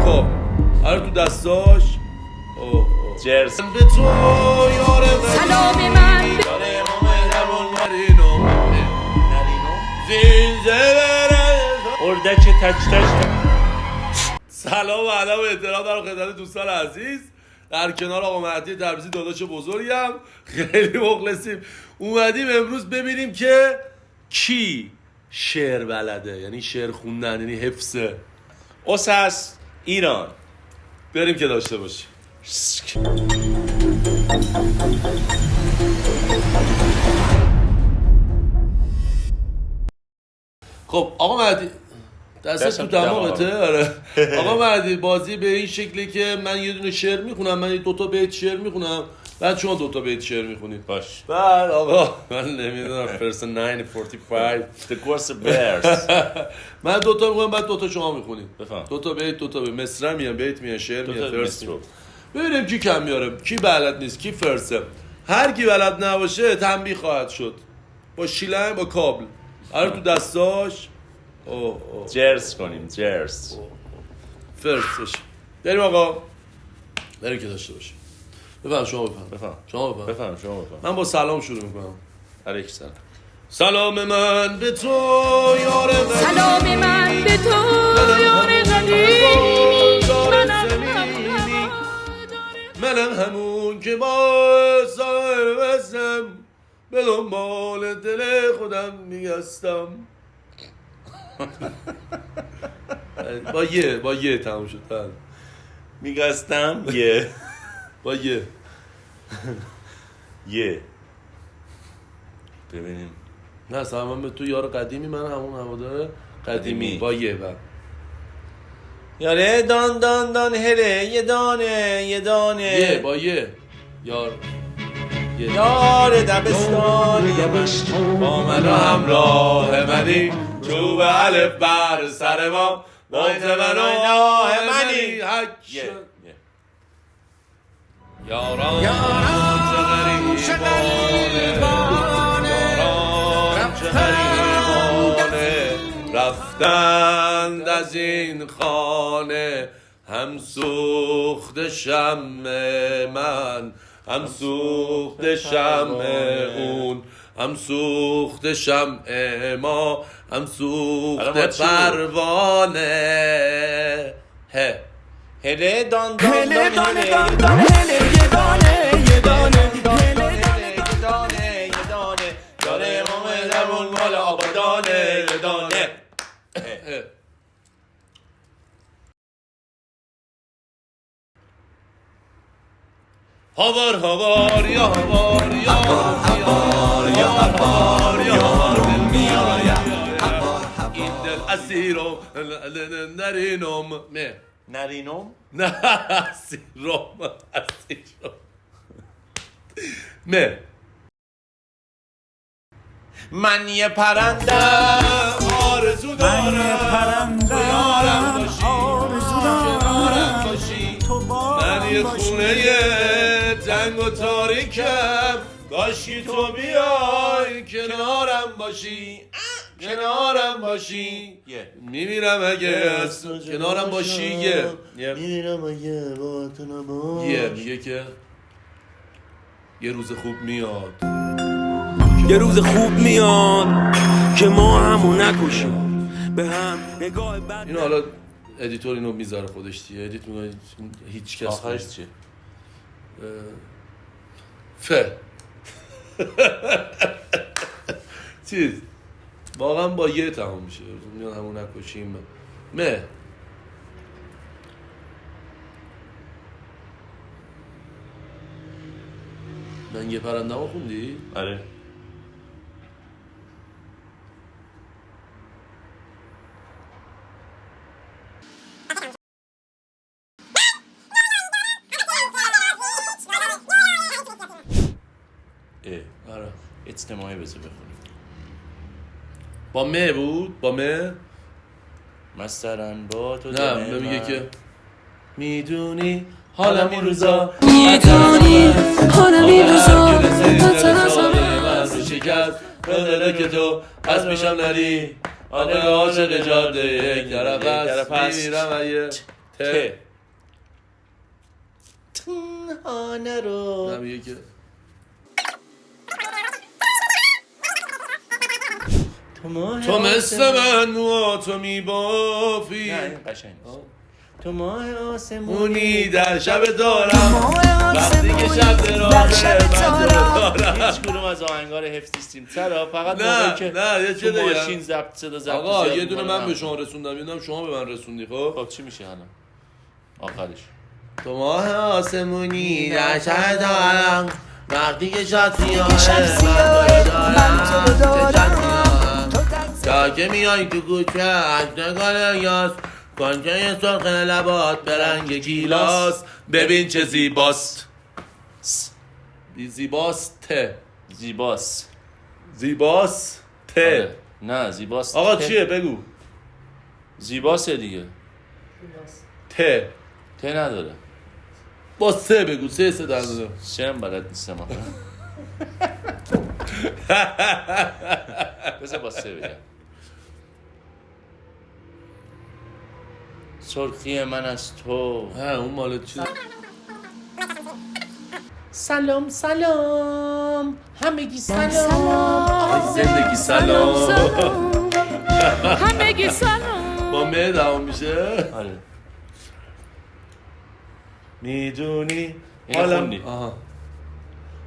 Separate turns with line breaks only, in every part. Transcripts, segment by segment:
کاب آره تو دستاش
جرس
به تو یار
سلام من
یاره مهربون نرینم
اردک تچ
سلام و ادب و احترام دارم خدمت دوستان عزیز. در کنار آقا مهدی تبریزی داداش بزرگم خیلی مخلصیم. اومدیم امروز ببینیم که کی شعر بلده، یعنی شعر خوندن، یعنی حفظه.
اوسس ایران.
بریم که داشته باشیم. خب آقا مهدی دست تو دماغته؟ آره. آقا مهدی بازی به این شکلی که من یه دونه شعر میخونم، من دوتا بیت شعر میخونم، بعد شما دوتا بیت شعر میخونید.
باش.
بعد آقا من نمیدونم پرسن 945
The course of bears.
من دوتا میخونم بعد دوتا شما میخونید.
بفهم.
دوتا بیت دوتا بیت، مصرع میان، بیت میان، شعر میان،
دوتا
فرس
مصرع.
ببینیم کی کم میاره، کی بلد نیست، کی فرسه. هر کی بلد نباشه تنبیه خواهد شد با شیلنگ، با کابل آره تو دستاش.
جرس کنیم جرس.
فرستش بریم آقا، بریم که داشته باشیم. بفهم شما
بفهم.
شما بفهم.
بفهم شما بفهم.
من با سلام شروع میکنم.
علیک سلام.
سلام من به تو یار غریب،
سلام من به تو یار غریبی،
منم همون که با سایر وزم به دنبال دل خودم میگستم. با یه تموم شد.
میگستم یه
با یه
ببینیم.
نه سلام به تو یار قدیمی، من همون هوادار قدیمی. با یه بعد
یاره دان دان دان هره یه دانه
یه با یه یار
یار دبستان
با من همراه منی، چوب الف بر سر ما بایت من و آه منی یاران چه غریبانه، یاران چه غریبانه، رفتند از این خانه هم سوخت شمع من، هم سوخت شمع اون، هم سوخت شمع ما، هم سوخت پروانه.
هله دان دان
هله
دان
دانه دان هله یه دانه
یاره ما مهربون مال آبادانه یه دانه.
هوار هوار یا هوار یا هوار یا هوار یا هوار دل میایم این دل اسیرم نرینم
نرینم
نه اسیرم نه
من یه پرنده
آرزو دارم تو یارم باشی، کنارم باشی. من یه خونه تنگ و تاریکم، باشی تو بیای کنارم باشی، کنارم باشی. میمیرم اگه از کنارم باشی.
میمیرم اگه با تو نباشی.
میگه که یه روز خوب میاد،
یه روز خوب میاد که ما همو نکشیم به هم نگاه بد.
اینو حالا ادیتور اینو میذاره خودش دیگه، ادیت میگه هیچ کس
آخرش چیه؟
چیز واقعا با یه تمام میشه، میاد همون نکشیم. من یه پرنده ها خوندی؟
آره.
آره
اجتماعی بذار بخونیم.
با مه بود؟ با مه؟
مثلا با تو
نه میگه که میدونی حالا این روزا،
میدونی حالا این روزا
من شکست بدره که تو از پیشم نری، آقای عاشق جاده یک طرف هست، میمیرم اگه
ته تنها نرو
میگه که تو مثل من موهاتو میبافی
نه این قشنگ نیست. تو ماه آسمونی
مونی در شب دارم وقتی که شب درازه من دارم.
هیچ کدوم از آهنگار حفظ نیستیم چرا فقط
نه،
موقعی که
نه، یه چه
تو
دیگه.
ماشین صدا ضبط
آقا
زیاد
یه دونه
می‌کنه.
من به شما رسوندم یه دونه شما به من رسوندی. خب
خب چی میشه الان آخرش
تو ماه آسمونی در شب دارم وقتی که شب سیاهه من تو رو دارم تا که میای تو کوچه اشتگاه یاس کنچه سرخ لبات به رنگ گیلاس ببین چه زیباست زیباست
زیباست
زیباست
آره. نه زیباست
آقا
ته.
چیه بگو
زیباسته دیگه
ته
ته نداره
با سه بگو سه در داده
شم بلد نیستم آخه بذار با سه بگم سرخی من از تو
ها اون مال چیز
سلام سلام همگی سلام
زندگی سلام
همگی سلام
با مه دوام میشه
آره
میدونی
اینو خوندی.
آها.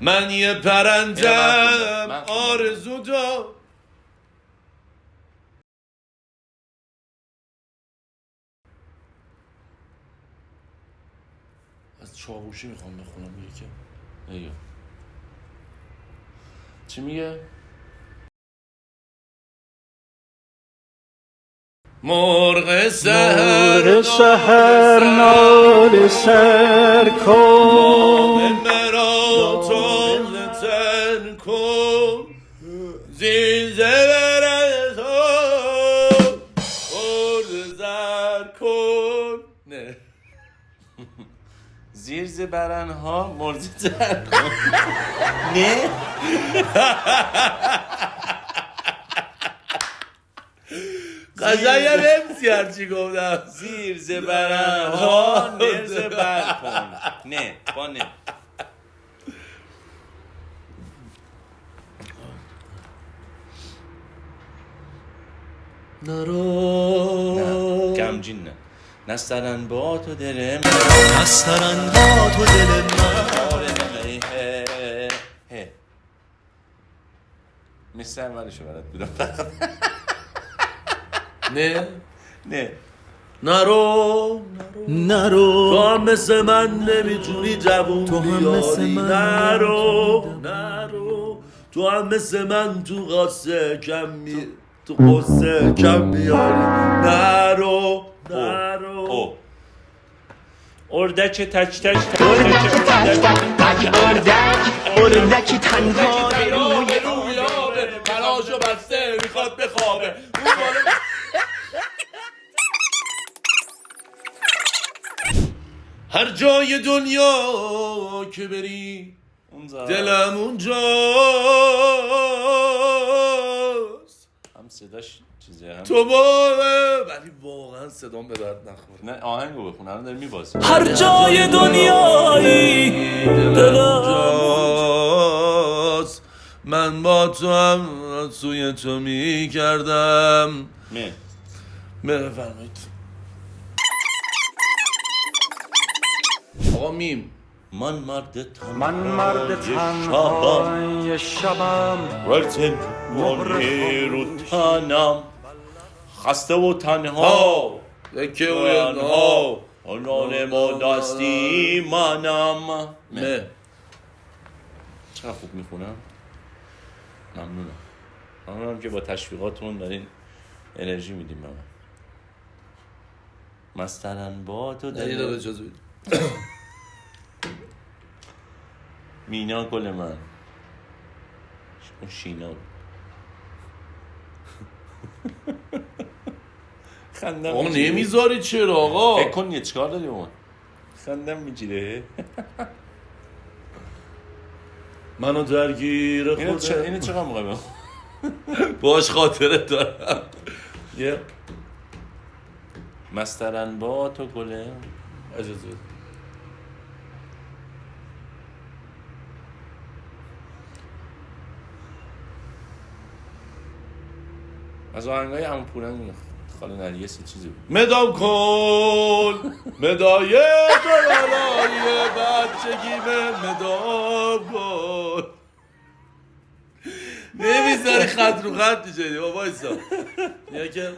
من یه پرندم آرزو دارم از چاووشی میخوام بخونم میگه که
ایو. چی میگه؟
مرغ
سحر نال سر کن
مرا تو تن کن زیزه برد تو خورد زر کن نه
زیر زبرن ها مرز زر کن نه
قشنگ هم نمیسی هرچی گفتم
زیر زبرن ها مرز بر کن نه با نه
نرو
گمجین نه نسترن با تو دل من
نسترن با تو دل من
مثل اولشو برات بودم
نه
نه
نرو
نرو
تو هم مثل من نمیتونی جوون
تو هم مثل
بیاری
من
نرو تو هم مثل من تو قصه کم تو قصه کم میاری نرو
اردک تک تک
اردکی تنها
روی آبه پراشو بسته میخواد بخوابه هر جای دنیا که بری دلم اونجاست
هم صداش چیزه هم
تو باره ولی واقعا صدام به درد نخوره
نه آهنگو بخون الان داری میبازی
هر جای دنیایی
دلم اونجاست من با تو هم سوی تو میکردم بفرمایید آقا میم
من مرد
تنهای شبم
ورزن مهره رو تنم خسته و تنها
یکی
ها آنان ما دستی منم
نه
چقدر خوب میخونم ممنونم که با تشویقاتون دارین انرژی میدیم به من مسترن با تو
نه یه
دل
دقیقه اجازه بدید
مینا گل من اون شینا خندم
آقا
می‌گیره.
نمیذاری چرا آقا
فکر کن یه چیکار داری اون خندم میگیره
منو درگیر
اینو
خودم
چقدر موقع
باش خاطره دارم یه
مسترن با تو گله.
اجازه
از آهنگای عمو پورنگ خاله نرگس چیزی بود.
مدام کن مدای تو لالای بچگیمه مدام کن نمیذاری خط رو خط میشه با وایسا یا که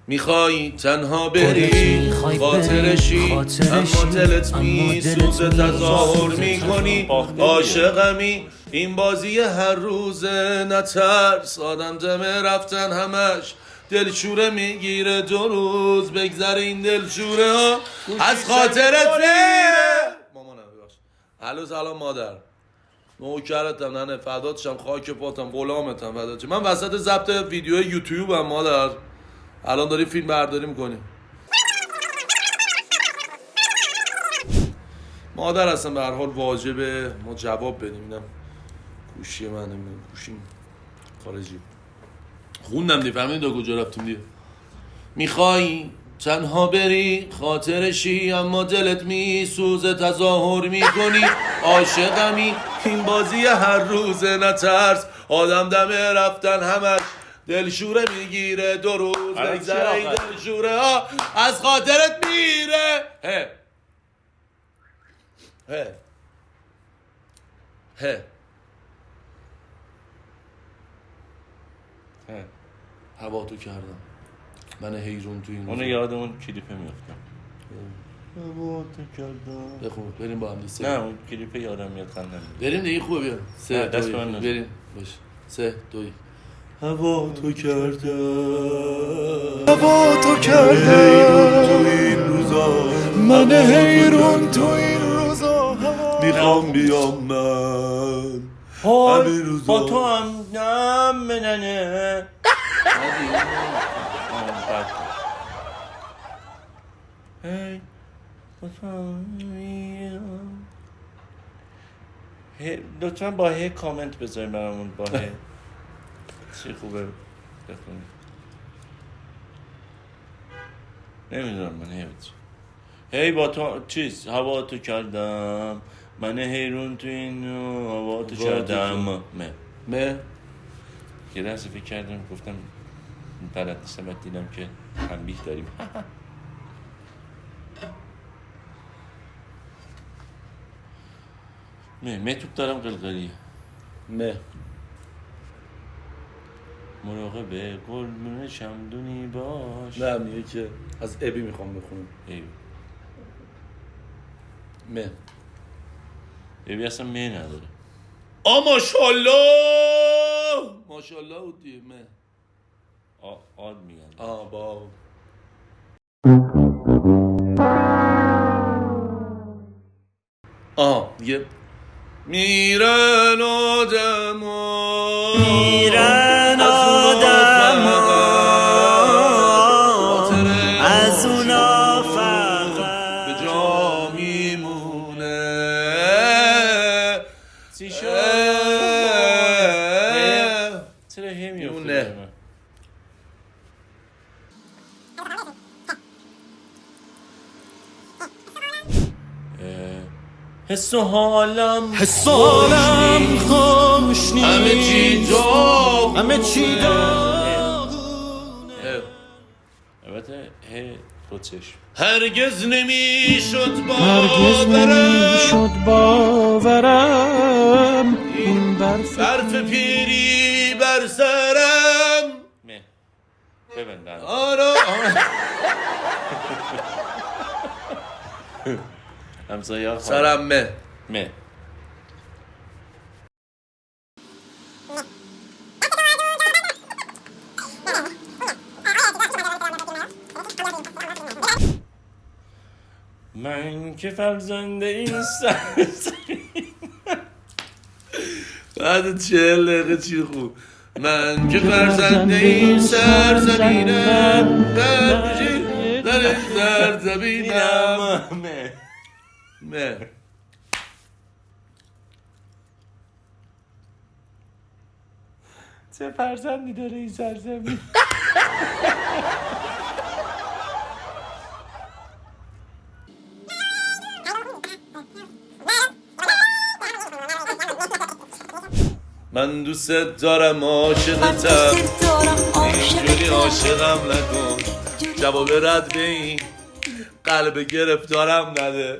میخوای تنها بری خاطرشی اما دلت میسوزه تظاهر میکنی عاشقمی این بازی هر روزه نترس آدم دمه رفتن همش دلشوره میگیره 2 روز بگذره این دلشوره ها از خاطرت میره مامانم ببخش الو سلام مادر نوکرتم ننه فداتشم خاک پاتم غلامتم فداتشم من وسط ضبط ویدیو یوتیوب هم مادر الان داری فیلم برداری میکنی مادر اصلا به هر حال واجبه ما جواب بدیم اینم گوشی منه گوشیم خارجی خوندم دی فهمیدی تا کجا رفتیم دی میخوای تنها بری خاطرشی اما دلت میسوزه تظاهر میکنی عاشقمی این بازی هر روزه نترس آدم دمه رفتن همش دلشوره میگیره 2 روز بگذره این دلشوره ها از خاطرت میره هه هه هه هوا تو کردم من حیرون تو این
اونو یاد اون کلیپه میافتم. هوا تو کردم.
بخون بریم با هم لیسته
نه اون کلیپه یادم میاد خندم.
بریم دیگه خوبه بیا 3
دست
2
من نزن.
بریم باش 3 2 هوا تو کردم
هوا تو کردم تو این روزا من حیرون تو این روزا
میخوام بیام من
های
همین روزا.
با تو هم نم مننه هی با تو هم لطفا با هی کامنت بذاریم برامون با هی چی خوبه بخونیم نمیدونم من هی هی با تو چیز هوا تو کردم من حیرون تو این هوا تو کردم
مه
یه لحظه فکر کردم گفتم بلد نیستم بعد دیدم که تنبیه داریم مه توپ دارم قلقلیه
مه
مراقبه گل شمدونی باش
نه میگه که از ابی میخوام بخونم
ایو
مه
ابی اصلا مه نداره
ماشالله ماشالله بود دیگه مه
آد میگن
با دیگه میرن آدم
میرن از اونا فقط
به جا میمونه
چی شد؟ چرا هی میفته
میمونه.
حس و حالم
خوش نیست
همه چی داغونه
همه چی
البته هی خودچشم
هرگز نمیشد
هرگز
باورم
نمیشد باورم این
برف پیری بر سرم
مه ببندن
آره
همسایه ها
سرم
مه من که فرزنده این
بعد 40 دقیقه چی خوب من که فرزنده این سرزمینم در این سرزمینم مه
چه فرزندی داره این سرزمین.
من دوست دارم عاشقتم اینجوری عاشقم نکن جواب رد به این قلب گرفتارم نده.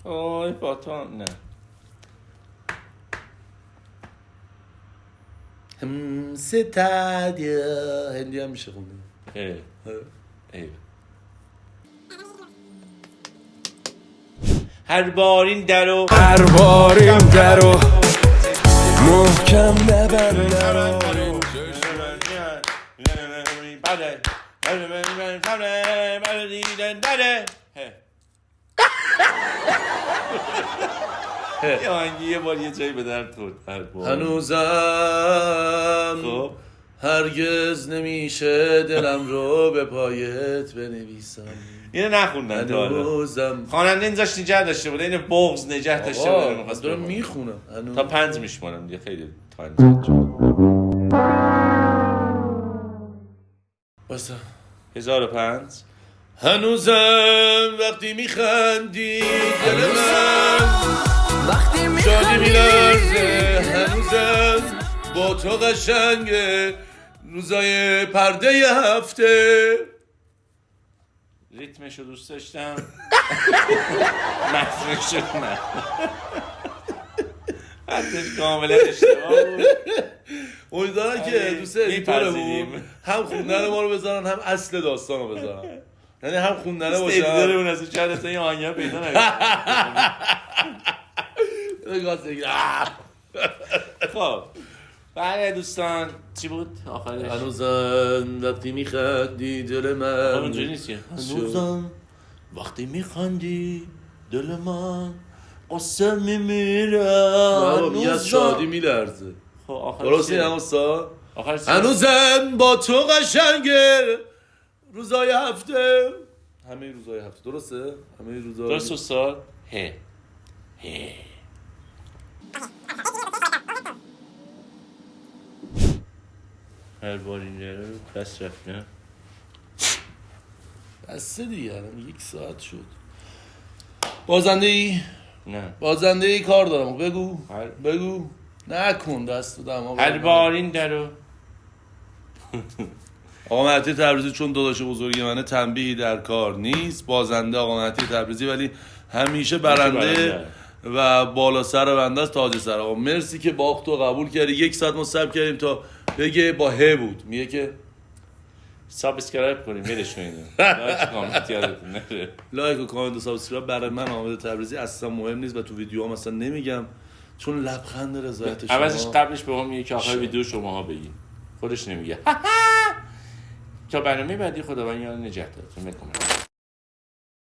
اوی باتان نه
ستادیا هندی هم میشه خونده.
هر بار این درو
هر بار این درو محکم ببندم
یه آهنگی یه بار یه جایی به در تو
هنوزم
خب
هرگز نمیشه دلم رو به پایت بنویسم.
اینو نخوندن تا حالا.
هنوزم
خواننده این زاش نجات داشته بوده، اینو بغض نجات داشته بوده، می‌خواست
دارم
بخونه.
میخونم
تا 5 میشمارم دیگه، خیلی تایم زیاد شد.
باسا
1005
هنوزم وقتی میخندی دل من
وقتی
شادی
میخندی
میلرزه. هنوزم با تو قشنگه روزای پرده هفته.
ریتمشو دوست داشتم. متنشو نه. حدش کاملا اشتباه بود.
امیدوارم که دوست ادیتورمون
می‌پذیریم.
هم خوندن ما رو بذارن هم اصل داستان رو بذارن، یعنی هم خوندنه
استیدیو
باشن
اون از شاید اصلا یه آهنگی پیدا نکنه. خب بله دوستان چی بود آخرش؟
هنوزم وقتی میخندی دل من
اونجوری نیست که هنوزم وقتی میخندی دل من قصه میمیره.
بابا میگه از شادی میلرزه.
خب آخرش
درسته
چیه؟
این استاد؟
آخرش چیه؟
هنوزم با تو قشنگه روزای هفته. همه روزای هفته درسته؟ همه روزای
درست استاد؟ هه هر بار این جره بس رفت نه؟
بسته دیگه الان 1 ساعت شد. بازنده ای؟
نه
بازنده ای کار دارم بگو.
هر-
بگو نکن دست و دما.
هر بار این درو
آقا مهدی تبریزی چون داداش بزرگی منه تنبیهی در کار نیست. بازنده آقا مهدی تبریزی ولی همیشه برنده و بالا سر بنده است تاج سر. آقا مرسی که باختو قبول کردی. 1 ساعت ما صبر کردیم تا بگه با ه بود. میگه که
سابسکرایب کنیم ولش کنید. لایک کامنت یادتون نره.
لایک و کامنت و سابسکرایب برای من حامد تبریزی اصلا مهم نیست و تو ویدیوام اصلا نمیگم چون لبخند رضایت شما.
عوضش قبلش به ما میگه که آخر ویدیو شماها بگین، خودش نمیگه. تا برنامه بعدی خداوند یار نجات دارتون.